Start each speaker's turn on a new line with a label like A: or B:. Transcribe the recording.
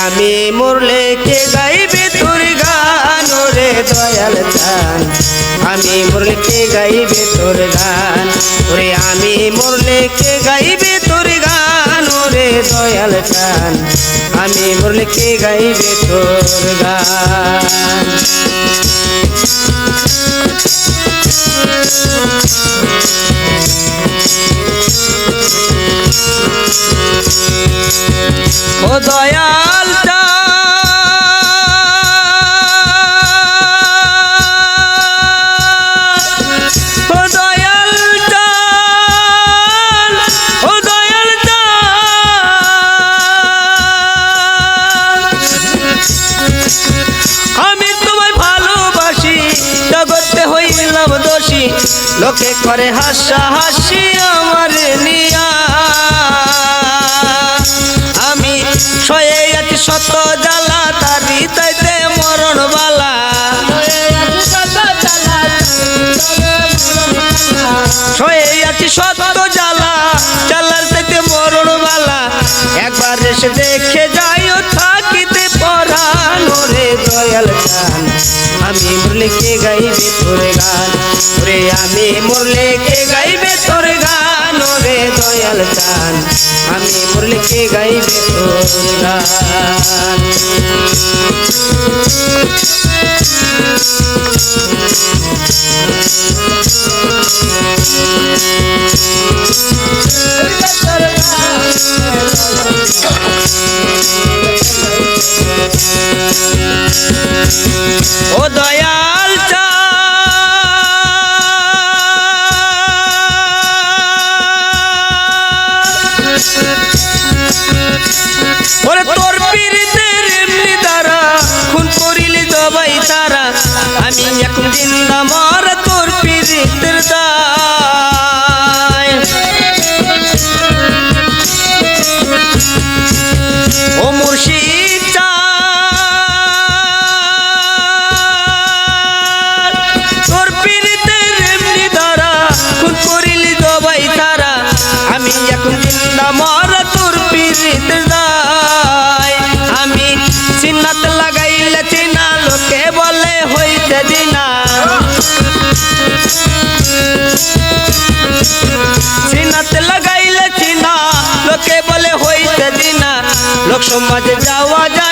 A: আমি মরলে কে গাইবে তোর গান ওরে দয়াল চান আমি মরলে কে গাইবে তোর গান ওরে আমি মরলে কে গাইবে তোর গান ওরে দয়াল চান আমি মরলে কে গাইবে তোর গান ও দয়াল লোকে করে হাসা হাসি আমার নিয়া আমি সয়ে আছি শত জ্বালা তারি তাইতে মরণ বালা সয়ে আছি শত জ্বালা জ্বালার তাইতে মরণ বালা একবার এসে দেখে যাইও থাকিতে পরাণ ওরে দয়াল চান আমি মরলে কে গাইবে তোর গান ওরে আমি মরলে কে গাইবে তোর গান ওরে দয়াল চান আমি মরলে কে গাইবে তোর গান ও দয়াল ওরে তোর পীরিতের এমনি দ্বারা খুন করিলে জবাই তারা আমি এখন জিন্দা মর তোর পীরিতের দায় ও মুর্শিদ তোর পীরিতের এমনি দ্বারা খুন করিলে জবাই তারা আমি এখন জিন্দা মর তোর পীরিতের দায় আমি সিন্নাত লাগাইলে চিনা লোকে বলে হইতে দিনা সিন্নাত লাগাইলে চিনা লোকে বলে হইতে দিনা লোক সমাজে যাওয়া যায়